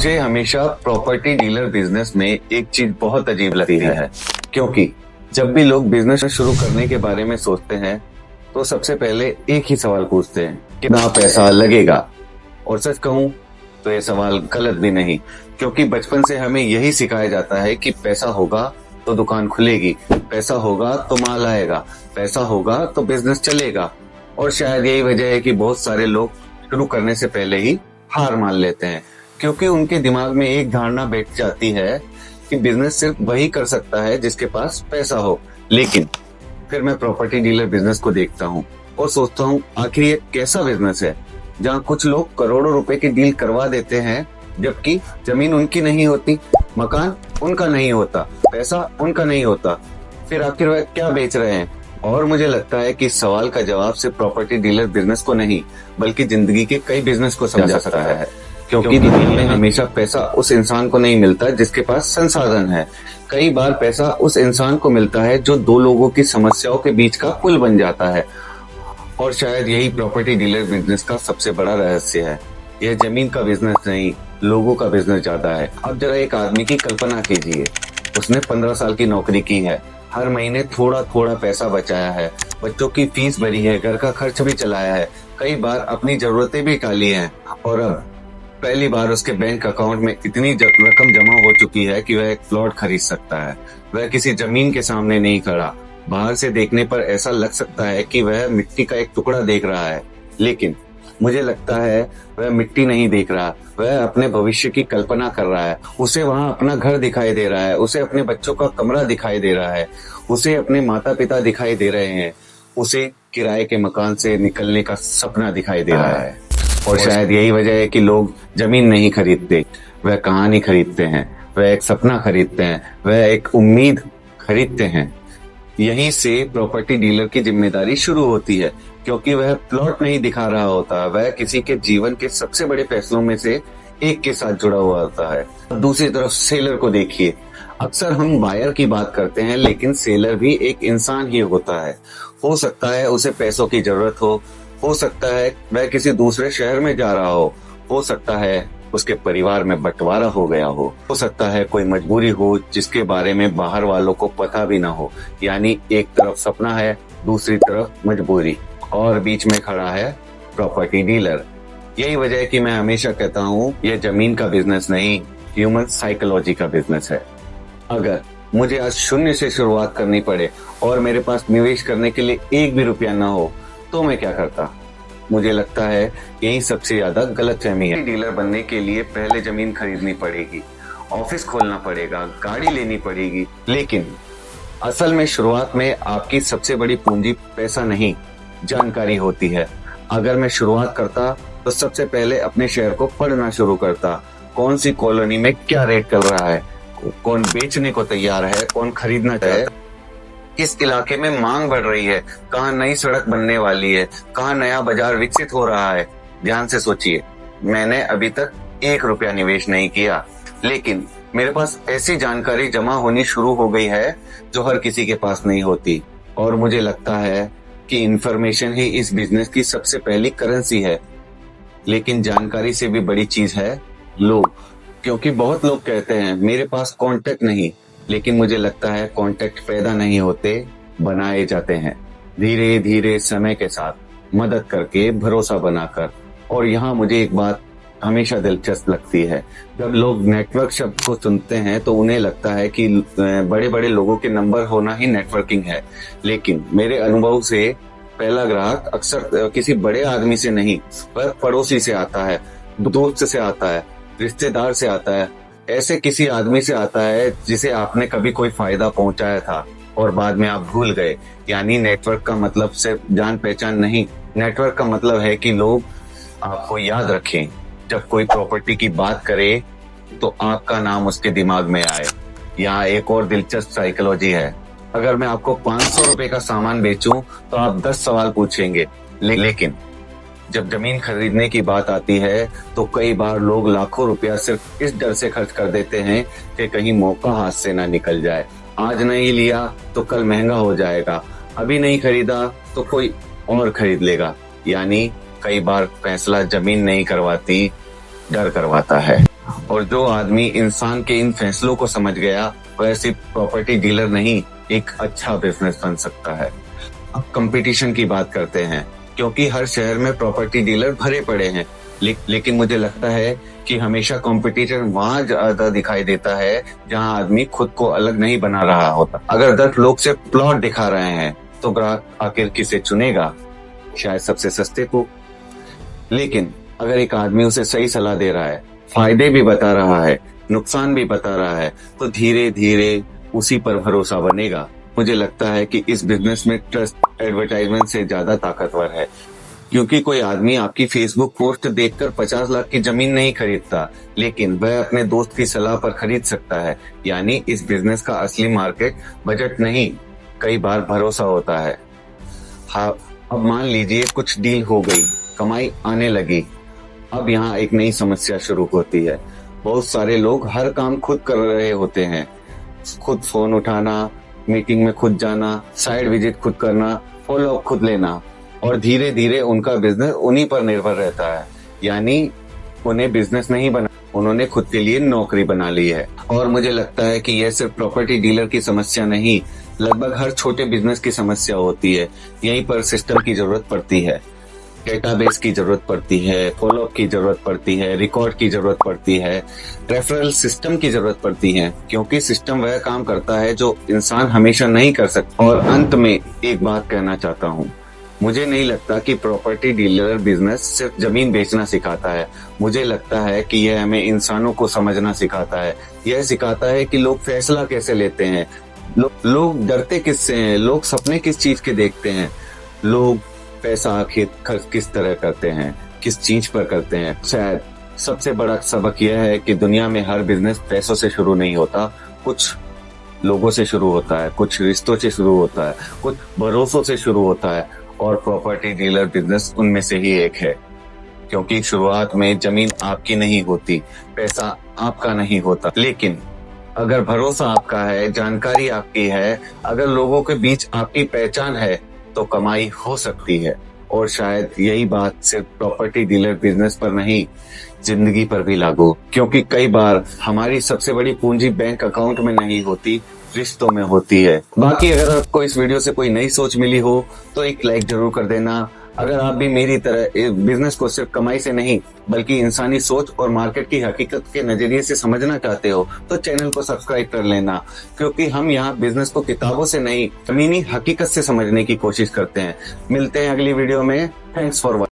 मुझे हमेशा property dealer business में एक चीज बहुत अजीब लगती है, क्योंकि जब भी लोग बिजनेस शुरू करने के बारे में सोचते हैं तो सबसे पहले एक ही सवाल पूछते हैं, कितना पैसा लगेगा। और सच कहूं तो ये सवाल गलत भी नहीं, क्योंकि बचपन से हमें यही सिखाया जाता है कि पैसा होगा तो दुकान खुलेगी, पैसा होगा तो माल आएगा, पैसा होगा तो बिजनेस चलेगा। और शायद यही वजह है कि बहुत सारे लोग शुरू करने से पहले ही हार मान लेते हैं, क्योंकि उनके दिमाग में एक धारणा बैठ जाती है कि बिजनेस सिर्फ वही कर सकता है जिसके पास पैसा हो। लेकिन फिर मैं प्रॉपर्टी डीलर बिजनेस को देखता हूँ और सोचता हूँ, आखिर ये कैसा बिजनेस है जहाँ कुछ लोग करोड़ों रुपए की डील करवा देते हैं, जबकि जमीन उनकी नहीं होती, मकान उनका नहीं होता, पैसा उनका नहीं होता। फिर आखिर वह क्या बेच रहे हैं? और मुझे लगता है कि इस सवाल का जवाब सिर्फ प्रॉपर्टी डीलर बिजनेस को नहीं, बल्कि जिंदगी के कई बिजनेस को समझा सकता है। क्योंकि दुनिया में हमेशा पैसा उस इंसान को नहीं मिलता जिसके पास संसाधन है। कई बार पैसा उस इंसान को मिलता है जो दो लोगों की समस्याओं के बीच का पुल बन जाता है। और शायद यही प्रॉपर्टी डीलर बिजनेस का सबसे बड़ा रहस्य है। यह जमीन का बिजनेस नहीं, लोगों का बिजनेस ज्यादा है। अब जरा एक आदमी की कल्पना कीजिए, उसने 15 साल की नौकरी की है, हर महीने थोड़ा थोड़ा पैसा बचाया है, बच्चों की फीस भरी है, घर का खर्च भी चलाया है, कई बार अपनी जरूरतें भी टाली हैं, और अब पहली बार उसके बैंक अकाउंट में इतनी रकम जमा हो चुकी है कि वह एक प्लॉट खरीद सकता है। वह किसी जमीन के सामने नहीं खड़ा। बाहर से देखने पर ऐसा लग सकता है कि वह मिट्टी का एक टुकड़ा देख रहा है, लेकिन मुझे लगता है वह मिट्टी नहीं देख रहा, वह अपने भविष्य की कल्पना कर रहा है। उसे वहां अपना घर दिखाई दे रहा है, उसे अपने बच्चों का कमरा दिखाई दे रहा है, उसे अपने माता पिता दिखाई दे रहे हैं, उसे किराए के मकान से निकलने का सपना दिखाई दे रहा है। और शायद यही वजह है कि लोग जमीन नहीं खरीदते, वह कहानी खरीदते हैं, वह एक सपना खरीदते हैं, वह एक उम्मीद खरीदते हैं। यहीं से प्रॉपर्टी डीलर की जिम्मेदारी शुरू होती है, क्योंकि वह प्लॉट नहीं दिखा रहा होता, वह किसी के जीवन के सबसे बड़े फैसलों में से एक के साथ जुड़ा हुआ होता है। दूसरी तरफ सेलर को देखिए। अक्सर हम बायर की बात करते हैं, लेकिन सेलर भी एक इंसान ही होता है। हो सकता है उसे पैसों की जरूरत हो सकता है वह किसी दूसरे शहर में जा रहा हो सकता है उसके परिवार में बंटवारा हो गया हो सकता है कोई मजबूरी हो जिसके बारे में बाहर वालों को पता भी ना हो। यानी एक तरफ सपना है, दूसरी तरफ मजबूरी, और बीच में खड़ा है प्रॉपर्टी डीलर। यही वजह है कि मैं हमेशा कहता हूँ, यह जमीन का बिजनेस नहीं, ह्यूमन साइकोलॉजी का बिजनेस है। अगर मुझे आज शून्य से शुरुआत करनी पड़े और मेरे पास निवेश करने के लिए एक भी रुपया ना हो, तो मैं क्या करता? मुझे लगता है यही सबसे ज्यादा गलतफहमी है। डीलर बनने के लिए पहले जमीन खरीदनी पड़ेगी, ऑफिस खोलना पड़ेगा, गाड़ी लेनी पड़ेगी, लेकिन असल में शुरुआत में आपकी सबसे बड़ी पूंजी पैसा नहीं, जानकारी होती है। अगर मैं शुरुआत करता तो सबसे पहले अपने शहर को पढ़ना शुरू करता। कौन सी कॉलोनी में क्या रेट चल रहा है, कौन बेचने को तैयार है, कौन खरीदना चाहता है, किस इलाके में मांग बढ़ रही है, कहाँ नई सड़क बनने वाली है, कहाँ नया बाजार विकसित हो रहा है। ध्यान से सोचिए, मैंने अभी तक 1 रुपया निवेश नहीं किया, लेकिन मेरे पास ऐसी जानकारी जमा होनी शुरू हो गई है जो हर किसी के पास नहीं होती। और मुझे लगता है कि इंफॉर्मेशन ही इस बिजनेस की सबसे पहली करेंसी है। लेकिन जानकारी से भी बड़ी चीज है लोग, क्योंकि बहुत लोग कहते हैं मेरे पास कॉन्टेक्ट नहीं, लेकिन मुझे लगता है कॉन्टेक्ट पैदा नहीं होते, बनाए जाते हैं, धीरे धीरे समय के साथ, मदद करके, भरोसा बनाकर। और यहाँ मुझे एक बात हमेशा दिलचस्प लगती है, जब लोग नेटवर्क शब्द को सुनते हैं तो उन्हें लगता है कि बड़े बड़े लोगों के नंबर होना ही नेटवर्किंग है। लेकिन मेरे अनुभव से पहला ग्राहक अक्सर किसी बड़े आदमी से नहीं, पर पड़ोसी से आता है, दोस्त से आता है, रिश्तेदार से आता है, ऐसे किसी आदमी से आता है जिसे आपने कभी कोई फायदा पहुंचाया था और बाद में आप भूल गए। यानी नेटवर्क का मतलब सिर्फ जान पहचान नहीं, नेटवर्क का मतलब है कि लोग आपको याद रखें। जब कोई प्रॉपर्टी की बात करे तो आपका नाम उसके दिमाग में आए। यहाँ एक और दिलचस्प साइकोलॉजी है। अगर मैं आपको 500 रुपए का सामान बेचूं तो आप 10 सवाल पूछेंगे, लेकिन जब जमीन खरीदने की बात आती है तो कई बार लोग लाखों रुपया सिर्फ इस डर से खर्च कर देते हैं कि कहीं मौका हाथ से ना निकल जाए। आज नहीं लिया तो कल महंगा हो जाएगा, अभी नहीं खरीदा तो कोई और खरीद लेगा। यानी कई बार फैसला जमीन नहीं करवाती, डर करवाता है। और जो आदमी इंसान के इन फैसलों को समझ गया वह सिर्फ प्रॉपर्टी डीलर नहीं, एक अच्छा बिजनेस बन सकता है। अब कंपटीशन की बात करते हैं, क्योंकि हर शहर में प्रॉपर्टी डीलर भरे पड़े हैं, लेकिन मुझे लगता है कि हमेशा कंपटीशन वहां ज्यादा दिखाई देता है जहां आदमी खुद को अलग नहीं बना रहा होता। अगर 10 लोग से प्लॉट दिखा रहे हैं तो ग्राहक आखिर किसे चुनेगा? शायद सबसे सस्ते को। लेकिन अगर एक आदमी उसे सही सलाह दे रहा है, फायदे भी बता रहा है, नुकसान भी बता रहा है, तो धीरे धीरे उसी पर भरोसा बनेगा। मुझे लगता है कि इस बिजनेस में ट्रस्ट एडवर्टाइजमेंट से ज्यादा ताकतवर है, क्योंकि कोई आदमी आपकी फेसबुक पोस्ट देखकर 50 लाख की जमीन नहीं खरीदता, लेकिन वह अपने दोस्त की सलाह पर खरीद सकता है। यानी इस बिजनेस का असली मार्केट बजट नहीं, कई बार भरोसा होता है। हाँ, अब मान लीजिए कुछ डील हो गई, कमाई आने लगी। अब यहाँ एक नई समस्या शुरू होती है। बहुत सारे लोग हर काम खुद कर रहे होते हैं, खुद फोन उठाना, मीटिंग में खुद जाना, साइड विजिट खुद करना, फॉलो अप खुद लेना, और धीरे धीरे उनका बिजनेस उन्हीं पर निर्भर रहता है। यानी उन्हें बिजनेस नहीं बना, उन्होंने खुद के लिए नौकरी बना ली है। और मुझे लगता है कि यह सिर्फ प्रॉपर्टी डीलर की समस्या नहीं, लगभग हर छोटे बिजनेस की समस्या होती है। यहीं पर सिस्टम की जरूरत पड़ती है, डेटाबेस की जरूरत पड़ती है, फॉलोअप की जरूरत पड़ती है, रिकॉर्ड की जरूरत पड़ती है, रेफरल सिस्टम की जरूरत पड़ती है, क्योंकि सिस्टम वह काम करता है जो इंसान हमेशा नहीं कर सकता। और अंत में एक बात कहना चाहता हूँ, मुझे नहीं लगता कि प्रॉपर्टी डीलर बिजनेस सिर्फ जमीन बेचना सिखाता है। मुझे लगता है कि यह हमें इंसानों को समझना सिखाता है। यह सिखाता है कि लोग फैसला कैसे लेते हैं, लोग डरते किससे हैं, लोग सपने किस चीज के देखते हैं, लोग पैसा आखिर खर्च किस तरह करते हैं, किस चीज पर करते हैं। शायद सबसे बड़ा सबक यह है कि दुनिया में हर बिजनेस पैसों से शुरू नहीं होता, कुछ लोगों से शुरू होता है, कुछ रिश्तों से शुरू होता है, कुछ भरोसों से शुरू होता है, और प्रॉपर्टी डीलर बिजनेस उनमें से ही एक है। क्योंकि शुरुआत में जमीन आपकी नहीं होती, पैसा आपका नहीं होता, लेकिन अगर भरोसा आपका है, जानकारी आपकी है, अगर लोगों के बीच आपकी पहचान है, तो कमाई हो सकती है। और शायद यही बात सिर्फ प्रॉपर्टी डीलर बिजनेस पर नहीं, जिंदगी पर भी लागू, क्योंकि कई बार हमारी सबसे बड़ी पूंजी बैंक अकाउंट में नहीं होती, रिश्तों में होती है। बाकी अगर आपको इस वीडियो से कोई नई सोच मिली हो तो एक लाइक जरूर कर देना। अगर आप भी मेरी तरह बिजनेस को सिर्फ कमाई से नहीं बल्कि इंसानी सोच और मार्केट की हकीकत के नजरिए से समझना चाहते हो तो चैनल को सब्सक्राइब कर लेना, क्योंकि हम यहाँ बिजनेस को किताबों से नहीं, जमीनी हकीकत से समझने की कोशिश करते हैं। मिलते हैं अगली वीडियो में। Thanks for watching.